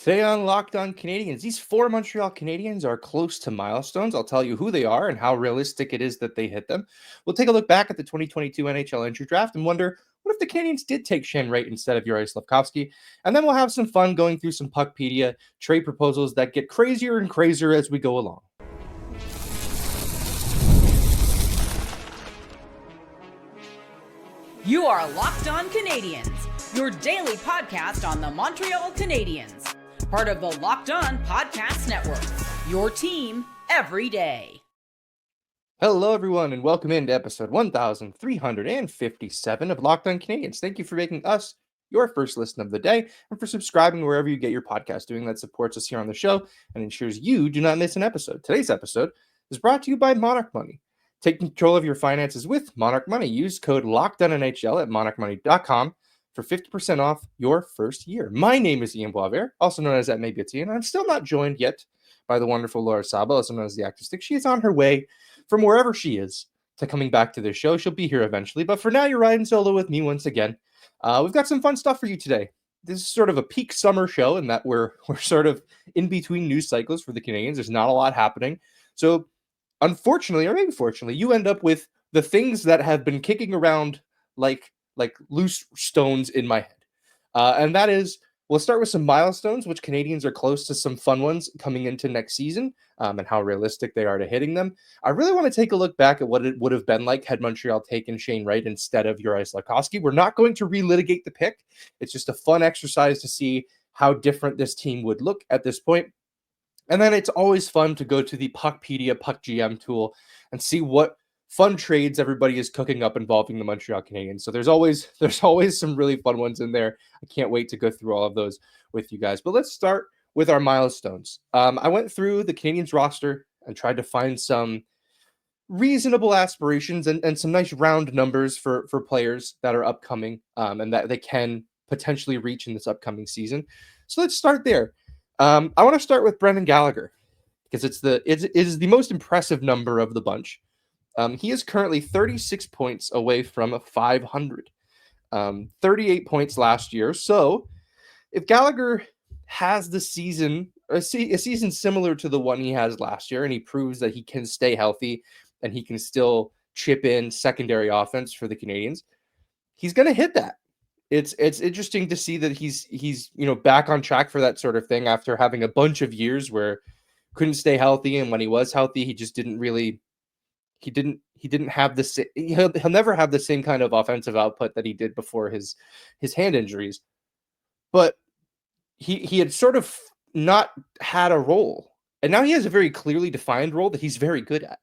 Today on Locked On Canadiens, these four Montreal Canadiens are close to milestones. I'll tell you who they are and how realistic it is that they hit them. We'll take a look back at the 2022 NHL Draft and wonder, what if the Canadiens did take Shane Wright instead of Juraj Slafkovsky? And then we'll have some fun going through some Puckpedia trade proposals that get crazier and crazier as we go along. You are Locked On Canadiens, your daily podcast on the Montreal Canadiens. Part of the Locked On Podcast Network, your team every day. Hello, everyone, and welcome into episode 1357 of Locked On Canadiens. Thank you for making us your first listen of the day and for subscribing wherever you get your podcast. Doing that supports us here on the show and ensures you do not miss an episode. Today's episode is brought to you by Monarch Money. Take control of your finances with Monarch Money. Use code LOCKEDONNHL at monarchmoney.com for 50% off your first year. My name is Ian Boisvert, also known as That Maybe It's Ian. I'm still not joined yet by the wonderful Laura Saba, also known as the Actor Stick. She is on her way from wherever she is to coming back to this show. She'll be here eventually, but for now, you're riding solo with me once again. We've got some fun stuff for you today. This is sort of a peak summer show in that we're sort of in between news cycles for the Canadiens. There's not a lot happening. So unfortunately, or maybe fortunately, you end up with the things that have been kicking around like loose stones in my head. And that is, we'll start with some milestones, which Canadiens are close to some fun ones coming into next season, and how realistic they are to hitting them. I really want to take a look back at what it would have been like had Montreal taken Shane Wright instead of Juraj Slafkovsky. We're not going to relitigate the pick. It's just a fun exercise to see how different this team would look at this point. And then it's always fun to go to the Puckpedia Puck GM tool and see what fun trades everybody is cooking up involving the Montreal Canadiens. So there's always some really fun ones in there. I can't wait to go through all of those with you guys. But let's start with our milestones. I went through the Canadiens roster and tried to find some reasonable aspirations and some nice round numbers for players that are upcoming, and that they can potentially reach in this upcoming season. So let's start there. I want to start with Brendan Gallagher because it is the most impressive number of the bunch. He is currently 36 points away from 500, 38 points last year. So if Gallagher has a season similar to the one he has last year, and he proves that he can stay healthy and he can still chip in secondary offense for the Canadiens, he's going to hit that. It's interesting to see that he's back on track for that sort of thing after having a bunch of years where couldn't stay healthy, and when he was healthy, he just didn't really. He didn't have the same. He'll never have the same kind of offensive output that he did before his hand injuries. But he had sort of not had a role, and now he has a very clearly defined role that he's very good at.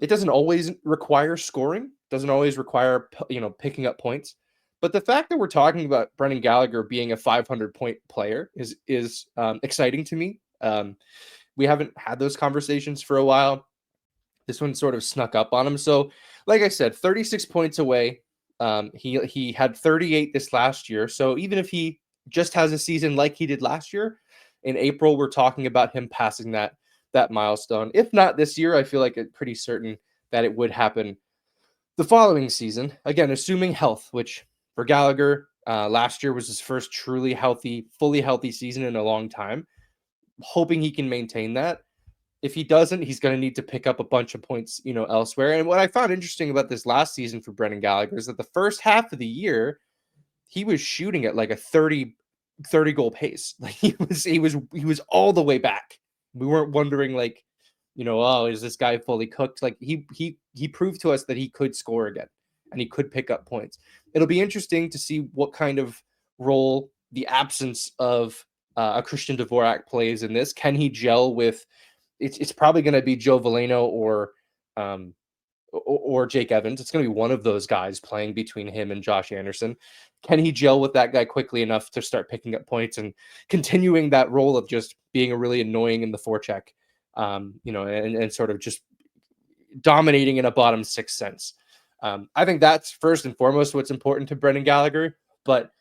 It doesn't always require scoring, doesn't always require picking up points. But the fact that we're talking about Brendan Gallagher being a 500-point player is exciting to me. We haven't had those conversations for a while. This one sort of snuck up on him. So, like I said, 36 points away. He had 38 this last year. So even if he just has a season like he did last year, in April, we're talking about him passing that milestone. If not this year, I feel like it's pretty certain that it would happen the following season. Again, assuming health, which for Gallagher, last year was his first truly healthy, fully healthy season in a long time. Hoping he can maintain that. If he doesn't, he's going to need to pick up a bunch of points, elsewhere. And what I found interesting about this last season for Brendan Gallagher is that the first half of the year, he was shooting at like a 30 goal pace. Like he was all the way back. We weren't wondering is this guy fully cooked? Like he proved to us that he could score again and he could pick up points. It'll be interesting to see what kind of role the absence of a Christian Dvorak plays in this. Can he gel with? It's probably going to be Joe Veleno or Jake Evans. It's going to be one of those guys playing between him and Josh Anderson. Can he gel with that guy quickly enough to start picking up points and continuing that role of just being a really annoying in the forecheck, and sort of just dominating in a bottom six sense. I think that's first and foremost what's important to Brendan Gallagher. But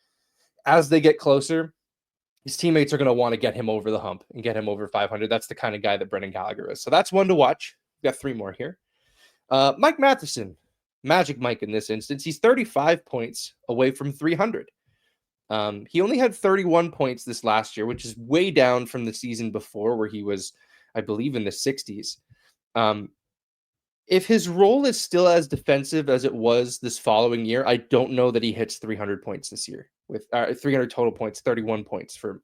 as they get closer, his teammates are going to want to get him over the hump and get him over 500. That's the kind of guy that Brendan Gallagher is. So that's one to watch. We've got three more here. Mike Matheson, Magic Mike in this instance, he's 35 points away from 300. He only had 31 points this last year, which is way down from the season before where he was, I believe, in the 60s. If his role is still as defensive as it was this following year, I don't know that he hits 300 points this year with 300 total points, 31 points for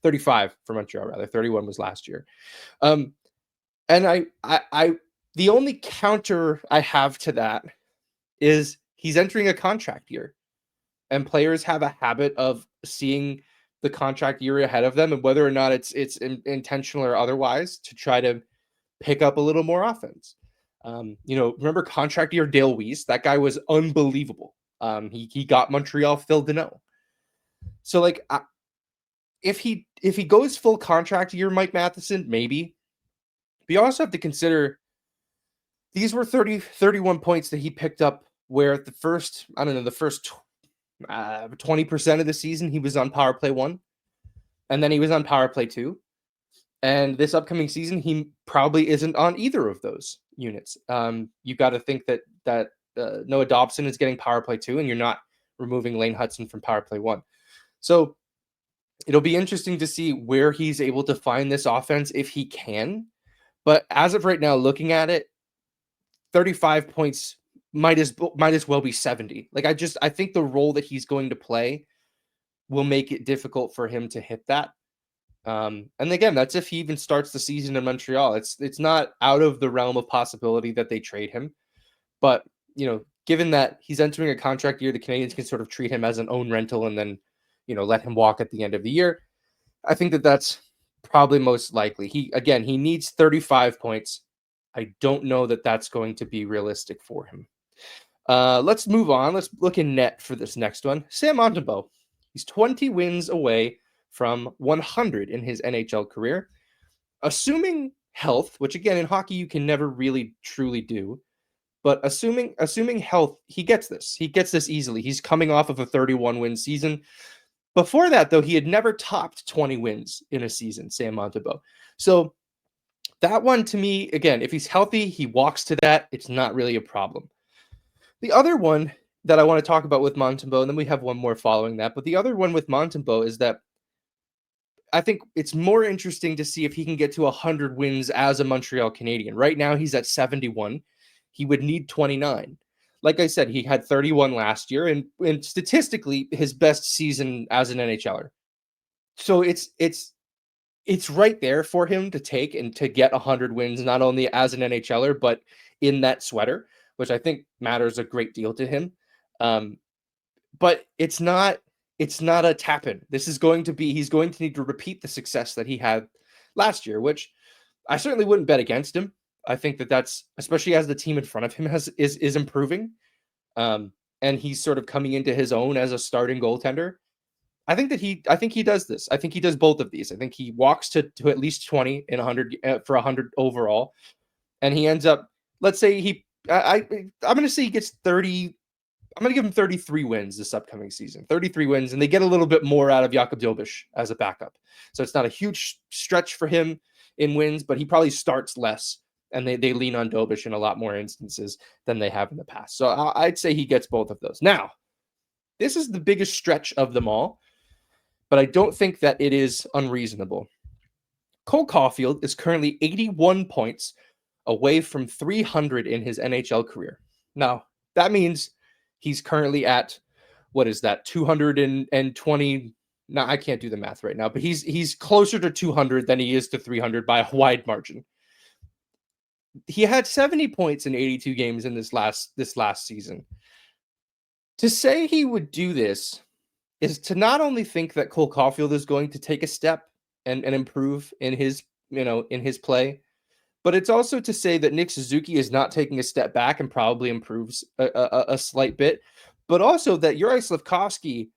35 for Montreal, rather. 31 was last year. And I the only counter I have to that is he's entering a contract year, and players have a habit of seeing the contract year ahead of them, and whether or not it's intentional or otherwise, to try to pick up a little more offense. Remember contract year Dale Weiss? That guy was unbelievable. He got Montreal Phil Deneau. So like, if he goes full contract year, Mike Matheson, maybe. But you also have to consider these were 31 points that he picked up where the first 20% of the season he was on power play 1, and then he was on power play 2. And this upcoming season, he probably isn't on either of those units. You got to think that Noah Dobson is getting power play 2, and you're not removing Lane Hudson from power play 1. So it'll be interesting to see where he's able to find this offense if he can. But as of right now, looking at it, 35 points might as well be 70. Like I think the role that he's going to play will make it difficult for him to hit that. And again, that's if he even starts the season in Montreal. It's not out of the realm of possibility that they trade him. But, given that he's entering a contract year, the Canadiens can sort of treat him as an own rental and then, let him walk at the end of the year. I think that that's probably most likely. He needs 35 points. I don't know that that's going to be realistic for him. Let's move on. Let's look in net for this next one. Sam Montembo. He's 20 wins away from 100 in his NHL career. Assuming health, which again in hockey you can never really truly do, but assuming health, he gets this. He gets this easily. He's coming off of a 31 win season. Before that, though, he had never topped 20 wins in a season, Sam Montembo. So that one, to me, again, if he's healthy, he walks to that. It's not really a problem. The other one that I want to talk about with Montembo, and then we have one more following that, but the other one with Montembo is that I think it's more interesting to see if he can get to 100 wins as a Montreal Canadien. Right now, he's at 71. He would need 29. Like I said, he had 31 last year, and statistically, his best season as an NHLer. So it's right there for him to take and to get 100 wins, not only as an NHLer, but in that sweater, which I think matters a great deal to him. But it's not a tap-in. He's going to need to repeat the success that he had last year, which I certainly wouldn't bet against him. I think that's, especially as the team in front of him is improving. And he's sort of coming into his own as a starting goaltender. I think he does this. I think he does both of these. I think he walks to at least 20 in 100 for 100 overall. And he ends up, let's say I'm going to say he gets 30. I'm going to give him 33 wins this upcoming season. 33 wins, and they get a little bit more out of Jakub Dobeš as a backup. So it's not a huge stretch for him in wins, but he probably starts less, and they lean on Dobeš in a lot more instances than they have in the past. So I'd say he gets both of those. Now, this is the biggest stretch of them all, but I don't think that it is unreasonable. Cole Caulfield is currently 81 points away from 300 in his NHL career. Now, that means he's currently at, what is that, 220? No, I can't do the math right now, but he's closer to 200 than he is to 300 by a wide margin. He had 70 points in 82 games in this last season. To say he would do this is to not only think that Cole Caulfield is going to take a step and improve in his play, but it's also to say that Nick Suzuki is not taking a step back and probably improves a slight bit, but also that Juraj Slafkovsky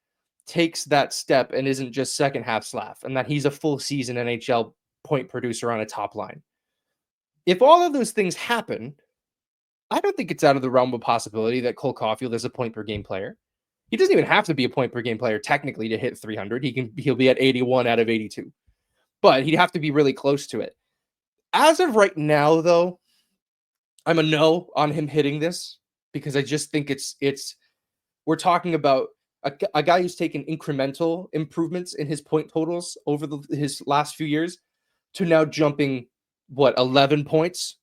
takes that step and isn't just second half Slav, and that he's a full season NHL point producer on a top line. If all of those things happen, I don't think it's out of the realm of possibility that Cole Caulfield is a point per game player. He doesn't even have to be a point per game player technically to hit 300. He'll be at 81 out of 82, but he'd have to be really close to it. As of right now, though, I'm a no on him hitting this because I just think we're talking about a guy who's taken incremental improvements in his point totals over his last few years to now jumping 11 points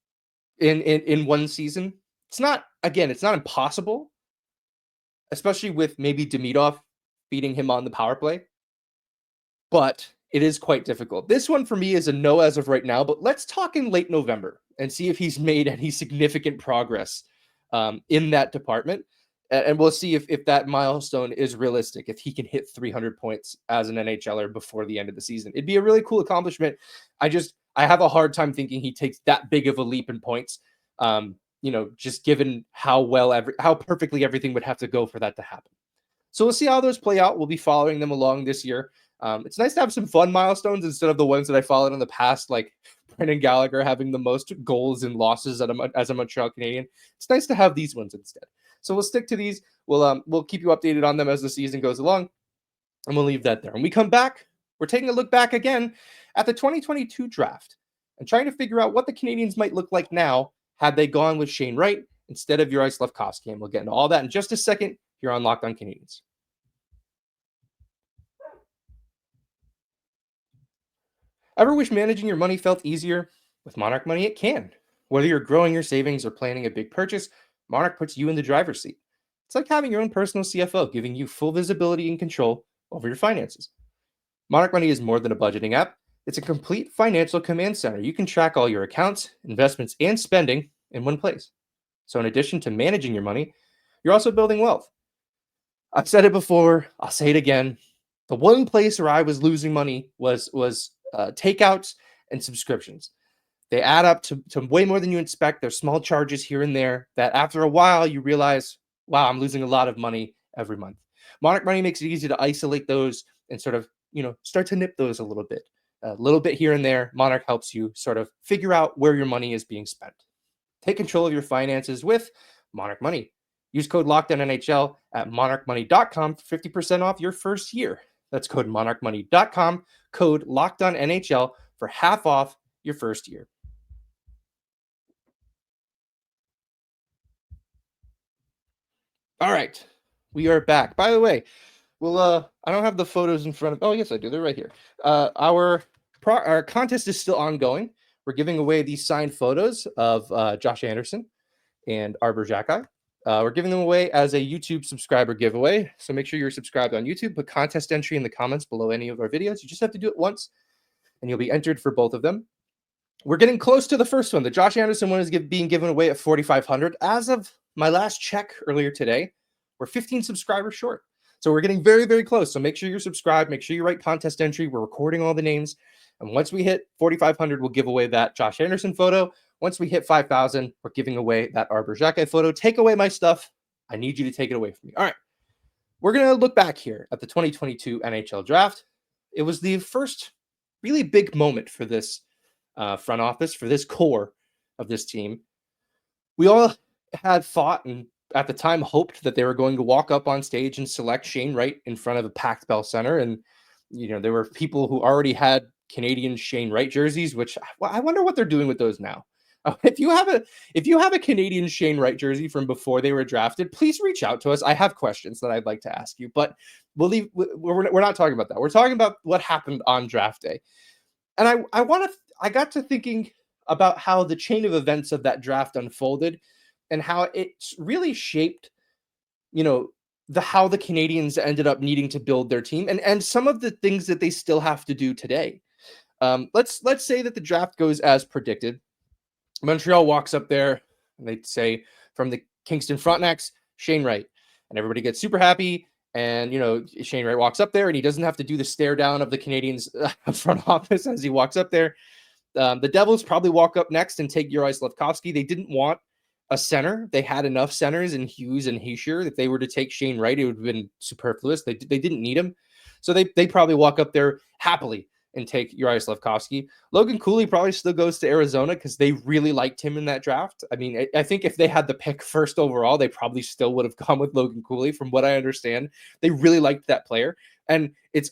in one season. It's not impossible, especially with maybe Demidov feeding him on the power play, but it is quite difficult. This one for me is a no as of right now, but let's talk in late November and see if he's made any significant progress in that department. And we'll see if that milestone is realistic, if he can hit 300 points as an NHLer before the end of the season. It'd be a really cool accomplishment. I have a hard time thinking he takes that big of a leap in points, just given how perfectly everything would have to go for that to happen. So we'll see how those play out. We'll be following them along this year. It's nice to have some fun milestones instead of the ones that I followed in the past, like Brendan Gallagher having the most goals and losses as a Montreal Canadian. It's nice to have these ones instead. So we'll stick to these. We'll keep you updated on them as the season goes along, and we'll leave that there. When we come back, we're taking a look back again at the 2022 draft and trying to figure out what the Canadiens might look like now had they gone with Shane Wright instead of Juraj Slafkovsky. And we'll get into all that in just a second here on Locked On Canadiens. Ever wish managing your money felt easier? With Monarch Money, it can. Whether you're growing your savings or planning a big purchase, Monarch puts you in the driver's seat. It's like having your own personal CFO, giving you full visibility and control over your finances. Monarch Money is more than a budgeting app. It's a complete financial command center. You can track all your accounts, investments, and spending in one place. So in addition to managing your money, you're also building wealth. I've said it before, I'll say it again. The one place where I was losing money was takeouts and subscriptions. They add up to way more than you expect. There's small charges here and there that after a while you realize, wow, I'm losing a lot of money every month. Monarch Money makes it easy to isolate those and sort of, start to nip those a little bit here and there. Monarch helps you sort of figure out where your money is being spent. Take control of your finances with Monarch Money. Use code LOCKEDONNHL at monarchmoney.com for 50% off your first year. That's code monarchmoney.com, code LOCKEDONNHL for half off your first year. All right, we are back. By the way, I don't have the photos in front of. Oh, yes, I do. They're right here. Our contest is still ongoing. We're giving away these signed photos of Josh Anderson and Arbor Xhekaj. We're giving them away as a YouTube subscriber giveaway. So make sure you're subscribed on YouTube. Put contest entry in the comments below any of our videos. You just have to do it once, and you'll be entered for both of them. We're getting close to the first one. The Josh Anderson one is being given away at 4,500. As of my last check earlier today, we're 15 subscribers short. So we're getting very, very close. So make sure you're subscribed. Make sure you write contest entry. We're recording all the names. And once we hit 4,500, we'll give away that Josh Anderson photo. Once we hit 5,000, we're giving away that Arbor Xhekaj photo. Take away my stuff. I need you to take it away from me. All right. We're going to look back here at the 2022 NHL Draft. It was the first really big moment for this front office, for this core of this team. We all had thought and at the time hoped that they were going to walk up on stage and select Shane Wright in front of a packed Bell Center. And, there were people who already had Canadian Shane Wright jerseys, which I wonder what they're doing with those now. If you have a Canadian Shane Wright jersey from before they were drafted, please reach out to us. I have questions that I'd like to ask you, but we're not talking about that. We're talking about what happened on draft day. And I got to thinking about how the chain of events of that draft unfolded and how it really shaped, how the Canadiens ended up needing to build their team and some of the things that they still have to do today. Let's say that the draft goes as predicted. Montreal walks up there and they say from the Kingston Frontenacs, Shane Wright, and everybody gets super happy. And, Shane Wright walks up there and he doesn't have to do the stare down of the Canadiens front office as he walks up there. The Devils probably walk up next and take Juraj Slafkovsky. They didn't want a center. They had enough centers in Hughes and Hischier. If they were to take Shane Wright, it would have been superfluous. They didn't need him. So they probably walk up there happily and take Juraj Slafkovsky. Logan Cooley probably still goes to Arizona because they really liked him in that draft. I mean, I think if they had the pick first overall, they probably still would have gone with Logan Cooley. From what I understand, they really liked that player. And it's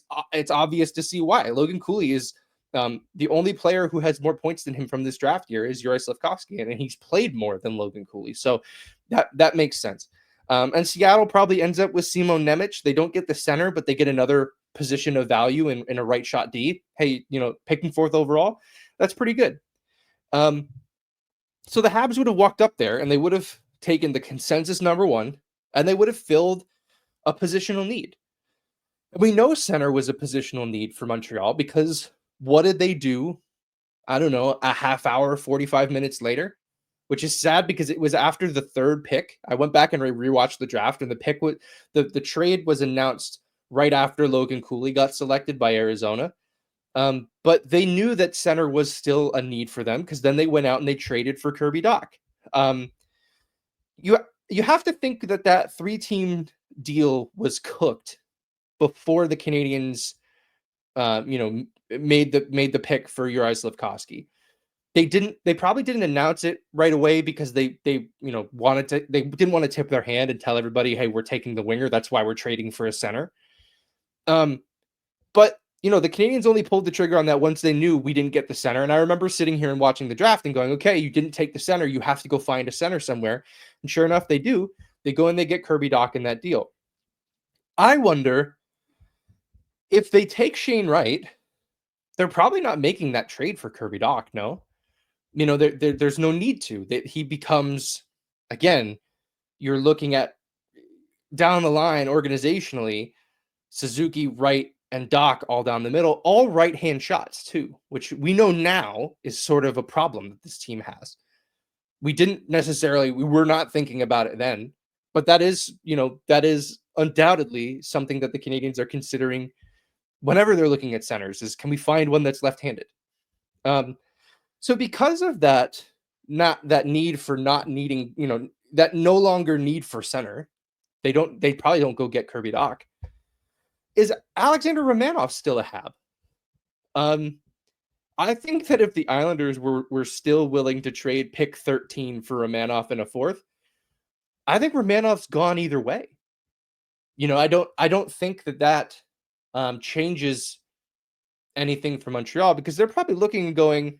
obvious to see why. Logan Cooley is the only player who has more points than him from this draft year is Juraj Slafkovsky, and he's played more than Logan Cooley. So that makes sense. And Seattle probably ends up with Simon Nemec. They don't get the center, but they get another position of value in a right shot D. Hey, picking 4th overall, that's pretty good. So the Habs would have walked up there and they would have taken the consensus number 1 and they would have filled a positional need. We know center was a positional need for Montreal because what did they do? I don't know, a half hour, 45 minutes later, which is sad because it was after the 3rd pick. I went back and rewatched the draft, and the trade was announced right after Logan Cooley got selected by Arizona. But they knew that center was still a need for them because then they went out and they traded for Kirby Dach. You have to think that 3-team deal was cooked before the Canadiens, made the pick for Juraj Slafkovsky. They probably didn't announce it right away because they didn't want to tip their hand and tell everybody, hey, we're taking the winger. That's why we're trading for a center. But the Canadiens only pulled the trigger on that once they knew we didn't get the center. And I remember sitting here and watching the draft and going, okay, you didn't take the center. You have to go find a center somewhere. And sure enough, they do. They go and they get Kirby Dach in that deal. I wonder if they take Shane Wright, they're probably not making that trade for Kirby Dach. No, there's no need to. That he becomes, again, you're looking at down the line organizationally, Suzuki, Wright, and Dach all down the middle, all right-hand shots too, which we know now is sort of a problem that this team has. We were not thinking about it then, but that is undoubtedly something that the Canadiens are considering whenever they're looking at centers, is can we find one that's left-handed? So because of that, not that need for not needing, that no longer need for center, they probably don't go get Kirby Dach. Is Alexander Romanov still a Hab? I think that if the Islanders were still willing to trade pick 13 for Romanov and a 4th, I think Romanov's gone either way. I don't think that changes anything for Montreal because they're probably looking and going,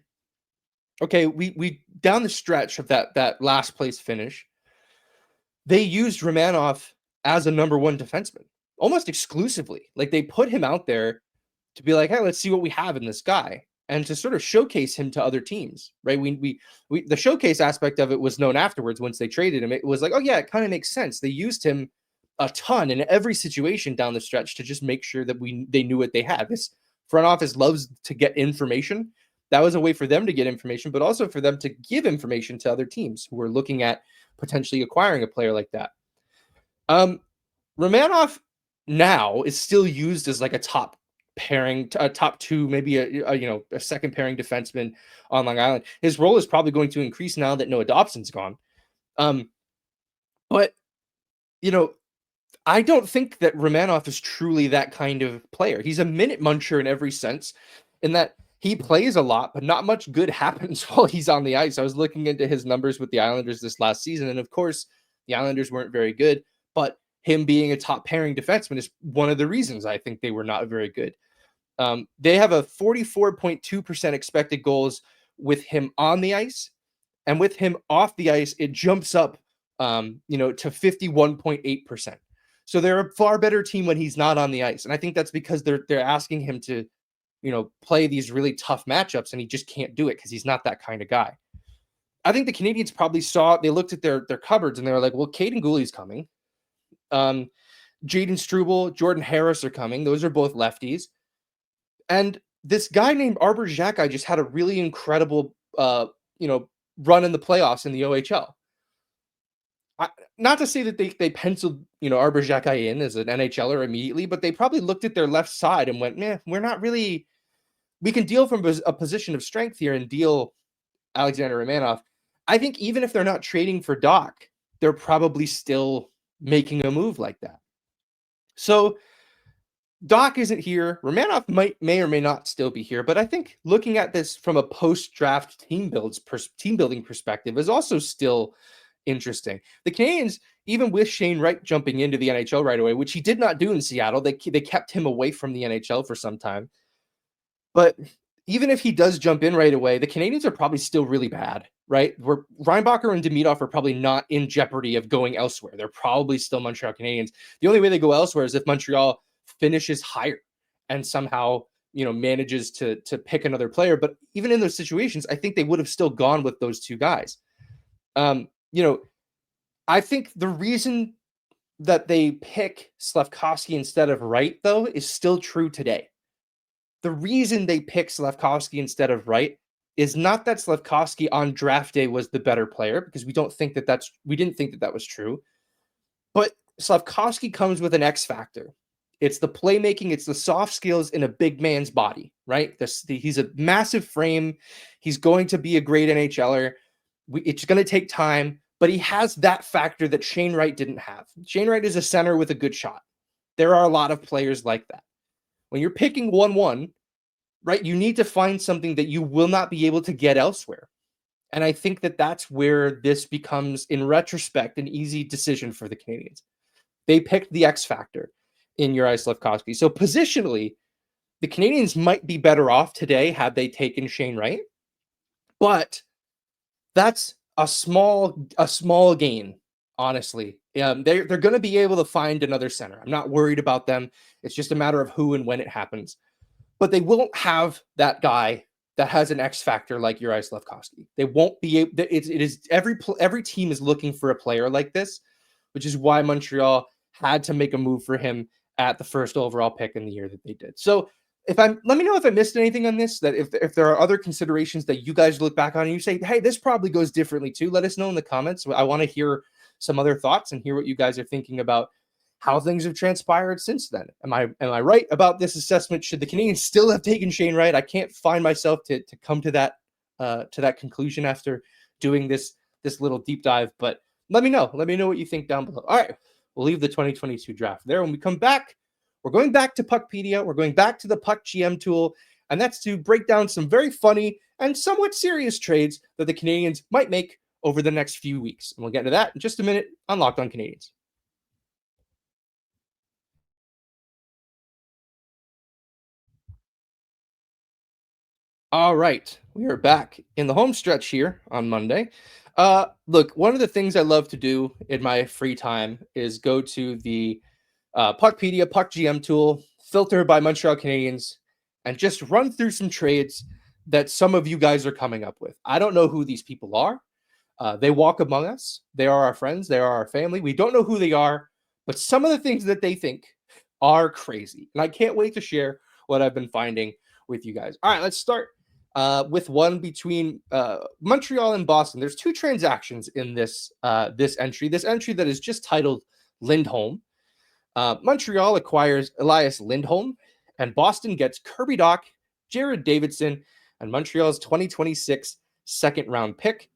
okay, we down the stretch of that last place finish, they used Romanov as a number 1 defenseman almost exclusively. Like they put him out there to be like, hey, let's see what we have in this guy, and to sort of showcase him to other teams, right? We the showcase aspect of it was known afterwards once they traded him. It was like, oh yeah, it kind of makes sense. They used him a ton in every situation down the stretch to just make sure that they knew what they had. This front office loves to get information. That was a way for them to get information, but also for them to give information to other teams who were looking at potentially acquiring a player like that. Romanov now is still used as like a top pairing, a top 2, maybe a second pairing defenseman on Long Island. His role is probably going to increase now that Noah Dobson's gone. But I don't think that Romanov is truly that kind of player. He's a minute muncher in every sense, in that he plays a lot, but not much good happens while he's on the ice. I was looking into his numbers with the Islanders this last season, and of course, the Islanders weren't very good, but him being a top pairing defenseman is one of the reasons I think they were not very good. They have a 44.2% expected goals with him on the ice, and with him off the ice, it jumps up, to 51.8%. So they're a far better team when he's not on the ice. And I think that's because they're asking him to, play these really tough matchups, and he just can't do it because he's not that kind of guy. I think the Canadiens probably they looked at their cupboards and they were like, well, Caden Gooley's coming. Jaden Struble, Jordan Harris are coming. Those are both lefties. And this guy named Arbor Xhekaj just had a really incredible, run in the playoffs in the OHL. Not to say that they penciled, Arbor Xhekaj in as an NHLer immediately, but they probably looked at their left side and went, we're not really, we can deal from a position of strength here and deal Alexander Romanov. I think even if they're not trading for Dach, they're probably still making a move like that. So Dach isn't here. Romanov may or may not still be here, but I think looking at this from a post-draft team building perspective is also still interesting. The Canadiens, even with Shane Wright jumping into the NHL right away, which he did not do in Seattle, they kept him away from the NHL for some time. But even if he does jump in right away, the Canadiens are probably still really bad. right? Where Reinbacher and Demidov are probably not in jeopardy of going elsewhere. They're probably still Montreal Canadiens. The only way they go elsewhere is if Montreal finishes higher and somehow, manages to pick another player. But even in those situations, I think they would have still gone with those two guys. I think the reason that they pick Slafkovsky instead of Wright, though, is still true today. The reason they pick Slafkovsky instead of Wright is not that Slafkovsky on draft day was the better player, because we didn't think that was true. But Slafkovsky comes with an X factor. It's the playmaking, it's the soft skills in a big man's body, right? He's a massive frame. He's going to be a great NHLer. It's going to take time, but he has that factor that Shane Wright didn't have. Shane Wright is a center with a good shot. There are a lot of players like that. When you're picking 1-1, right, you need to find something that you will not be able to get elsewhere. And I think that that's where this becomes, in retrospect, an easy decision for the Canadiens. They picked the X factor in Juraj Slafkovsky. So positionally, the Canadiens might be better off today had they taken Shane Wright. But that's a small gain, honestly. They're going to be able to find another center. I'm not worried about them. It's just a matter of who and when it happens. But they won't have that guy that has an X factor like Juraj Slafkovsky. They won't be able. It is every team is looking for a player like this, which is why Montreal had to make a move for him at the first overall pick in the year that they did. So let me know if I missed anything on this, that if there are other considerations that you guys look back on and you say, hey, this probably goes differently too, let us know in the comments. I want to hear some other thoughts and hear what you guys are thinking about how things have transpired since then. Am I right about this assessment? Should the Canadiens still have taken Shane Wright? I can't find myself to come to that conclusion after doing this little deep dive, but let me know what you think down below. All right, we'll leave the 2022 draft there. When we come back, we're going back to Puckpedia. We're going back to the Puck GM tool, and that's to break down some very funny and somewhat serious trades that the Canadiens might make over the next few weeks. And we'll get into that in just a minute on Locked On Canadiens. All right, we are back in the home stretch here on Monday. Look, one of the things I love to do in my free time is go to the Puckpedia, Puck GM tool, filter by Montreal Canadiens, and just run through some trades that some of you guys are coming up with. I don't know who these people are. They walk among us. They are our friends. They are our family. We don't know who they are, but some of the things that they think are crazy. And I can't wait to share what I've been finding with you guys. All right, let's start with one between Montreal and Boston. There's two transactions in this entry. This entry that is just titled Lindholm. Montreal acquires Elias Lindholm, and Boston gets Kirby Dach, Jared Davidson, and Montreal's 2026 second-round pick.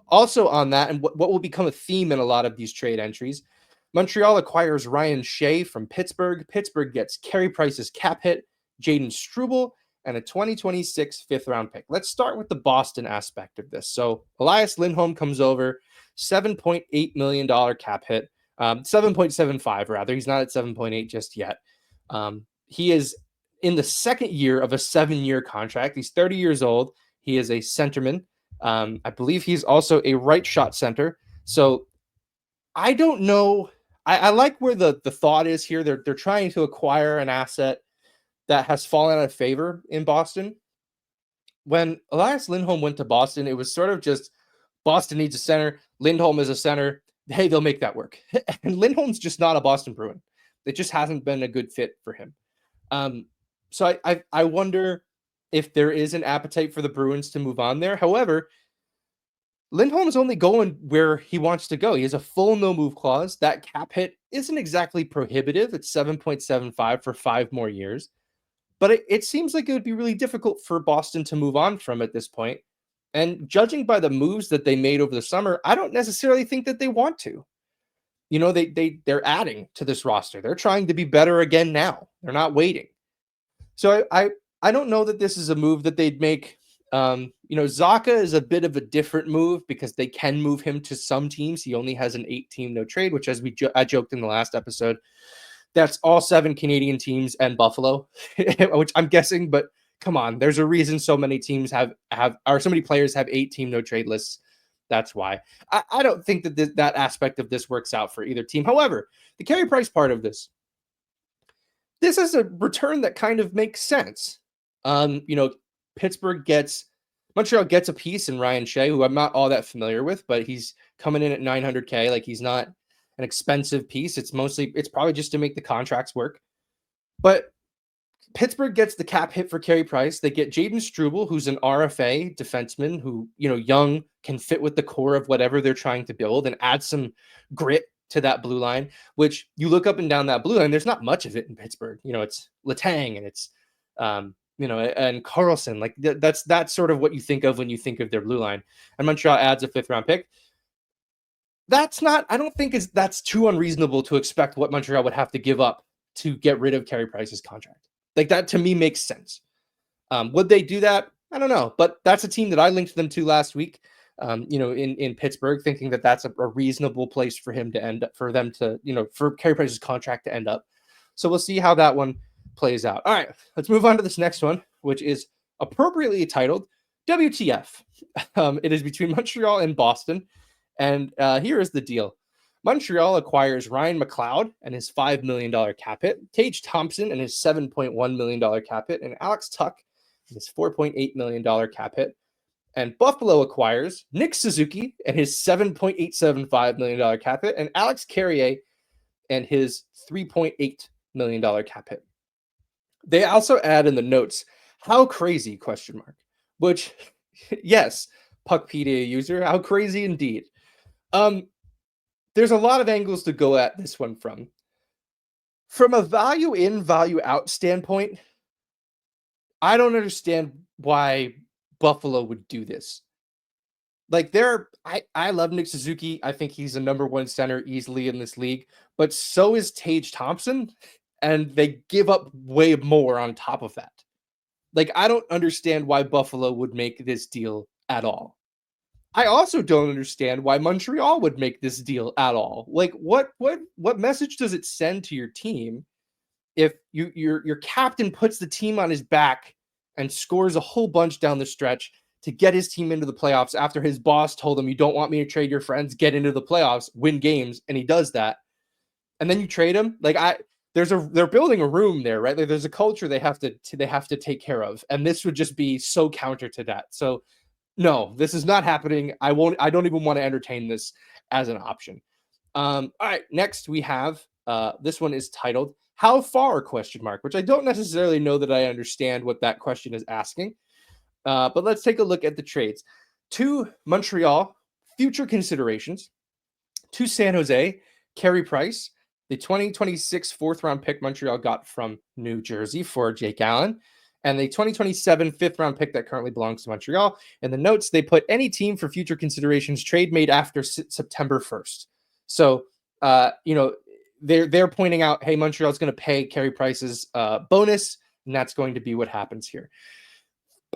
Also on that, and what will become a theme in a lot of these trade entries, Montreal acquires Ryan Shea from Pittsburgh. Pittsburgh gets Carey Price's cap hit, Jaden Struble, and a 2026 fifth-round pick. Let's start with the Boston aspect of this. So Elias Lindholm comes over, $7.8 million cap hit. 7.75 rather. He's not at 7.8 just yet. He is in the second year of a 7-year contract. He's 30 years old. He is a centerman. I believe he's also a right shot center. So I don't know. I like where the thought is here. They're trying to acquire an asset that has fallen out of favor in Boston. When Elias Lindholm went to Boston, it was sort of just Boston needs a center. Lindholm is a center. Hey, they'll make that work. And Lindholm's just not a Boston Bruin. It just hasn't been a good fit for him. So I wonder if there is an appetite for the Bruins to move on there. However, Lindholm is only going where he wants to go. He has a full no-move clause. That cap hit isn't exactly prohibitive. It's 7.75 for 5 more years. But it seems like it would be really difficult for Boston to move on from at this point. And judging by the moves that they made over the summer, I don't necessarily think that they want to. They're adding to this roster. They're trying to be better again now. They're not waiting. So I don't know that this is a move that they'd make. Zacha is a bit of a different move because they can move him to some teams. He only has an 8-team no trade, which as I joked in the last episode, that's all 7 Canadian teams and Buffalo, which I'm guessing, but come on. There's a reason so many teams or so many players have 8 team no trade lists. That's why. I don't think that that aspect of this works out for either team. However, the Carey Price part of this is a return that kind of makes sense. Montreal gets a piece in Ryan Shea, who I'm not all that familiar with, but he's coming in at $900K. Like, he's not an expensive piece. It's probably just to make the contracts work. But Pittsburgh gets the cap hit for Carey Price. They get Jaden Struble, who's an RFA defenseman who, young, can fit with the core of whatever they're trying to build and add some grit to that blue line, which you look up and down that blue line, there's not much of it in Pittsburgh. It's Letang and it's, and Carlson. Like, that's sort of what you think of when you think of their blue line. And Montreal adds a 5th round pick. I don't think that's too unreasonable to expect what Montreal would have to give up to get rid of Carey Price's contract. Like, that to me makes sense. Would they do that? I don't know, but that's a team that I linked them to last week. In Pittsburgh, thinking that that's a reasonable place for him to end up, for them to, for Carey Price's contract to end up. So we'll see how that one plays out. All right, let's move on to this next one, which is appropriately titled WTF. It is between Montreal and Boston. And here is the deal. Montreal acquires Ryan McLeod and his $5 million cap hit, Tage Thompson and his $7.1 million cap hit, and Alex Tuck and his $4.8 million cap hit. And Buffalo acquires Nick Suzuki and his $7.875 million cap hit, and Alex Carrier and his $3.8 million cap hit. They also add in the notes, how crazy, ? Which, yes, Puckpedia user, how crazy indeed. There's a lot of angles to go at this one from. From a value in, value out standpoint, I don't understand why Buffalo would do this. Like, I love Nick Suzuki. I think he's a number 1 center easily in this league, but so is Tage Thompson, and they give up way more on top of that. Like, I don't understand why Buffalo would make this deal at all. I also don't understand why Montreal would make this deal at all. Like, what message does it send to your team if your captain puts the team on his back and scores a whole bunch down the stretch to get his team into the playoffs after his boss told him, you don't want me to trade your friends, get into the playoffs, win games, and he does that. And then you trade him? Like, they're building a room there, right? Like, there's a culture they have to take care of, and this would just be so counter to that. So no, this is not happening. I don't even want to entertain this as an option. All right, next we have this one is titled How Far? Which I don't necessarily know that I understand what that question is asking. But let's take a look at the trades. To Montreal, future considerations. To San Jose, Carey Price, the 2026 4th round pick Montreal got from New Jersey for Jake Allen, and the 2027 5th round pick that currently belongs to Montreal. In the notes, they put any team for future considerations trade made after September 1st. So, they're pointing out, hey, Montreal's going to pay Carey Price's bonus, and that's going to be what happens here.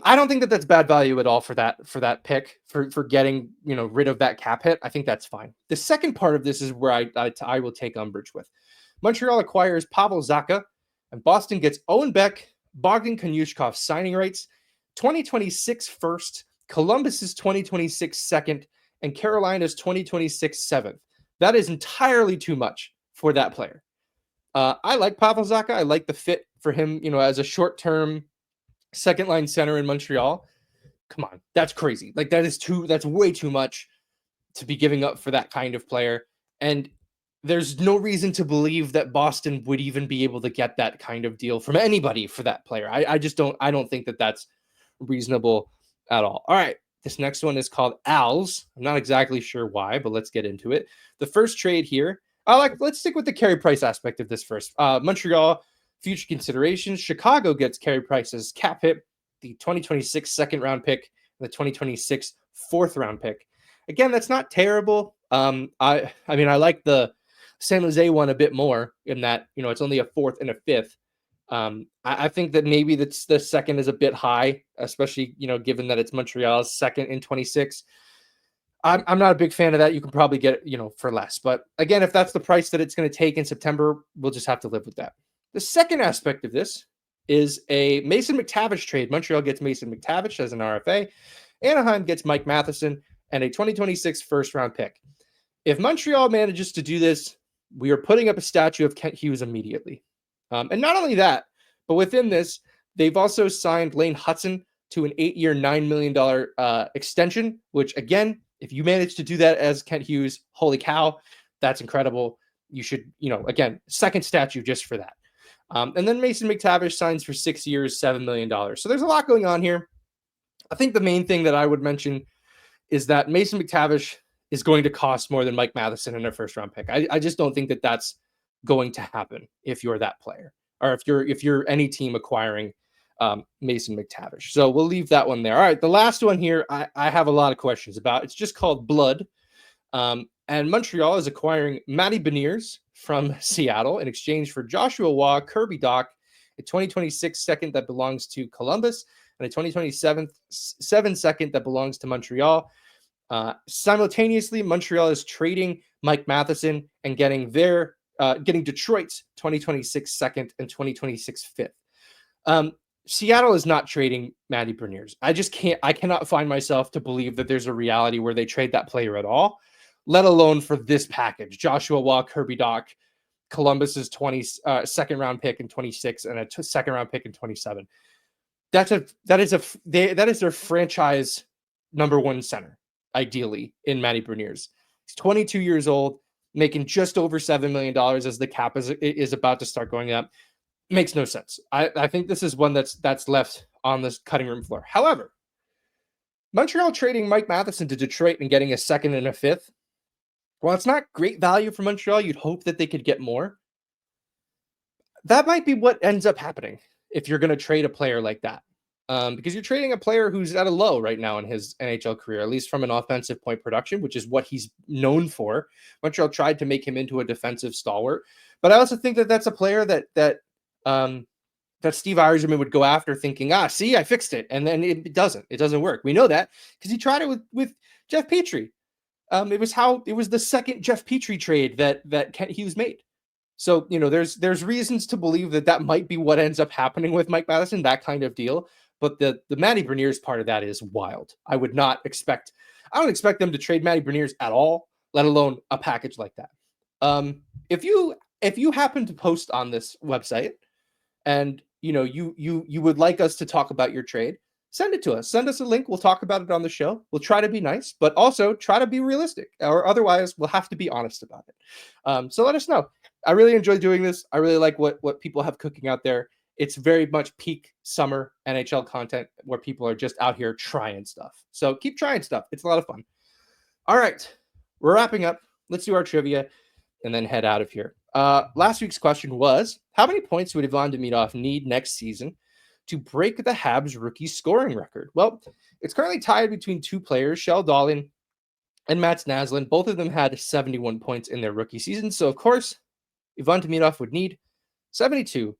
I don't think that that's bad value at all for that pick, for getting, rid of that cap hit. I think that's fine. The second part of this is where I will take umbrage with. Montreal acquires Pavel Zacha, and Boston gets Owen Beck, Bogdan Konushkov signing rights, 2026 first, Columbus's 2026 second, and Carolina's 2026 seventh. That is entirely too much for that player. I like Pavel Zacha. I like the fit for him, as a short-term second line center in Montreal. Come on, that's crazy. Like, that's way too much to be giving up for that kind of player. And there's no reason to believe that Boston would even be able to get that kind of deal from anybody for that player. I don't think that that's reasonable at all. All right. This next one is called Als. I'm not exactly sure why, but let's get into it. The first trade here, let's stick with the Carey Price aspect of this first. Montreal, future considerations. Chicago gets Carey Price's cap hit, the 2026 second round pick, and the 2026 4th round pick. Again, that's not terrible. I like the San Jose one a bit more in that, it's only a 4th and a 5th. I think that maybe that's the second is a bit high, especially, given that it's Montreal's second in 26. I'm not a big fan of that. You can probably get it, for less. But again, if that's the price that it's going to take in September, we'll just have to live with that. The second aspect of this is a Mason McTavish trade. Montreal gets Mason McTavish as an RFA. Anaheim gets Mike Matheson and a 2026 first-round pick. If Montreal manages to do this, we are putting up a statue of Kent Hughes immediately. And not only that, but within this, they've also signed Lane Hutson to an 8-year, $9 million extension, which, again, if you manage to do that as Kent Hughes, holy cow, that's incredible. You should, again, second statue just for that. And then Mason McTavish signs for 6 years, $7 million. So there's a lot going on here. I think the main thing that I would mention is that Mason McTavish is going to cost more than Mike Matheson in a first-round pick. I just don't think that that's going to happen if you're that player, or if you're any team acquiring Mason McTavish. So we'll leave that one there. All right, the last one here I have a lot of questions about. It's just called Blood. And Montreal is acquiring Matty Beniers from Seattle in exchange for Joshua Waugh, Kirby Dach, a 2026 second that belongs to Columbus, and a 2027 second that belongs to Montreal. Simultaneously, Montreal is trading Mike Matheson and getting Detroit's 2026 second and 2026 fifth. Seattle is not trading Matty Beniers. I cannot find myself to believe that there's a reality where they trade that player at all, let alone for this package. Joshua Waugh, Kirby Dach, Columbus's second round pick in 26 and a second round pick in 27. That is their franchise number one center, ideally, in Matty Beniers. He's 22 years old, making just over $7 million as the cap is about to start going up. Makes no sense. I think this is one that's left on this cutting room floor. However, Montreal trading Mike Matheson to Detroit and getting a second and a fifth, while it's not great value for Montreal, you'd hope that they could get more. That might be what ends up happening if you're going to trade a player like that. Because you're trading a player who's at a low right now in his NHL career, at least from an offensive point production, which is what he's known for. Montreal tried to make him into a defensive stalwart. But I also think that that's a player that Steve Yzerman would go after thinking, see, I fixed it. And then it doesn't work. We know that because he tried it with Jeff Petrie. It was the second Jeff Petrie trade that Kent Hughes made. So, there's reasons to believe that might be what ends up happening with Mike Matheson, that kind of deal. But the Matty Beniers part of that is wild. I don't expect them to trade Matty Beniers at all, let alone a package like that. If you happen to post on this website and you would like us to talk about your trade, send it to us. Send us a link. We'll talk about it on the show. We'll try to be nice, but also try to be realistic, or otherwise we'll have to be honest about it. So let us know. I really enjoy doing this. I really like what people have cooking out there. It's very much peak summer NHL content where people are just out here trying stuff. So keep trying stuff. It's a lot of fun. All right, we're wrapping up. Let's do our trivia and then head out of here. Last week's question was, how many points would Ivan Demidov need next season to break the Habs rookie scoring record? Well, it's currently tied between two players, Shell Dahlin and Mats Naslund. Both of them had 71 points in their rookie season. So, of course, Ivan Demidov would need 72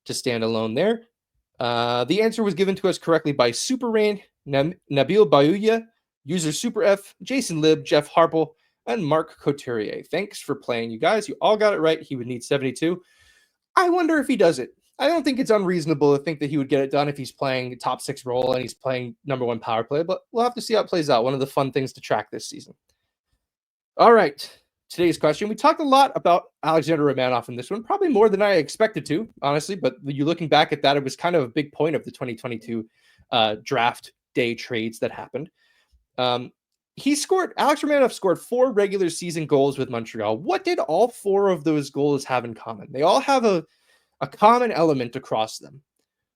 to stand alone there. The answer was given to us correctly by Super Rain, Nabil Bayouya, User Super F, Jason Lib, Jeff Harple, and Mark Couturier. Thanks for playing, you guys. You all got it right. He would need 72. I wonder if he does it. I don't think it's unreasonable to think that he would get it done if he's playing top six role and he's playing number one power play, but we'll have to see how it plays out. One of the fun things to track this season. All right. Today's question. We talked a lot about Alexander Romanov in this one, probably more than I expected to, honestly, but you looking back at that, it was kind of a big point of the 2022 draft day trades that happened. Alex Romanov scored 4 regular season goals with Montreal. What did all 4 of those goals have in common? They all have a common element across them.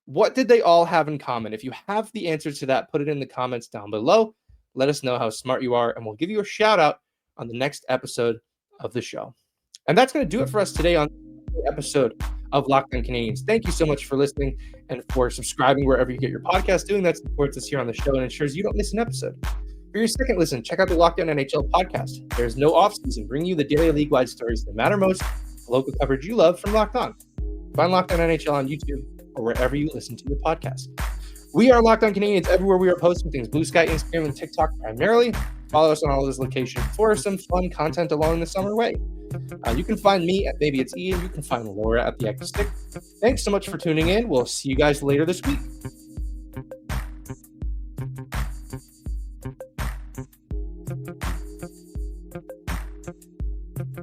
What did they all have in common? If you have the answer to that, put it in the comments down below. Let us know how smart you are, and we'll give you a shout out on the next episode of the show. And that's going to do it for us today on the episode of Locked On Canadiens. Thank you so much for listening and for subscribing wherever you get your podcast. Doing that supports us here on the show and ensures you don't miss an episode. For your second listen, check out the Locked On NHL podcast. There's no off-season, bringing you the daily league-wide stories that matter most, the local coverage you love from Locked On. Find Locked On NHL on YouTube or wherever you listen to your podcast. We are Locked On Canadiens everywhere we are posting things. Blue Sky, Instagram, and TikTok primarily. Follow us on all those locations for some fun content along the summer way. You can find me at Maybe It's Ian. You can find Laura at The Active Stick. Thanks so much for tuning in. We'll see you guys later this week.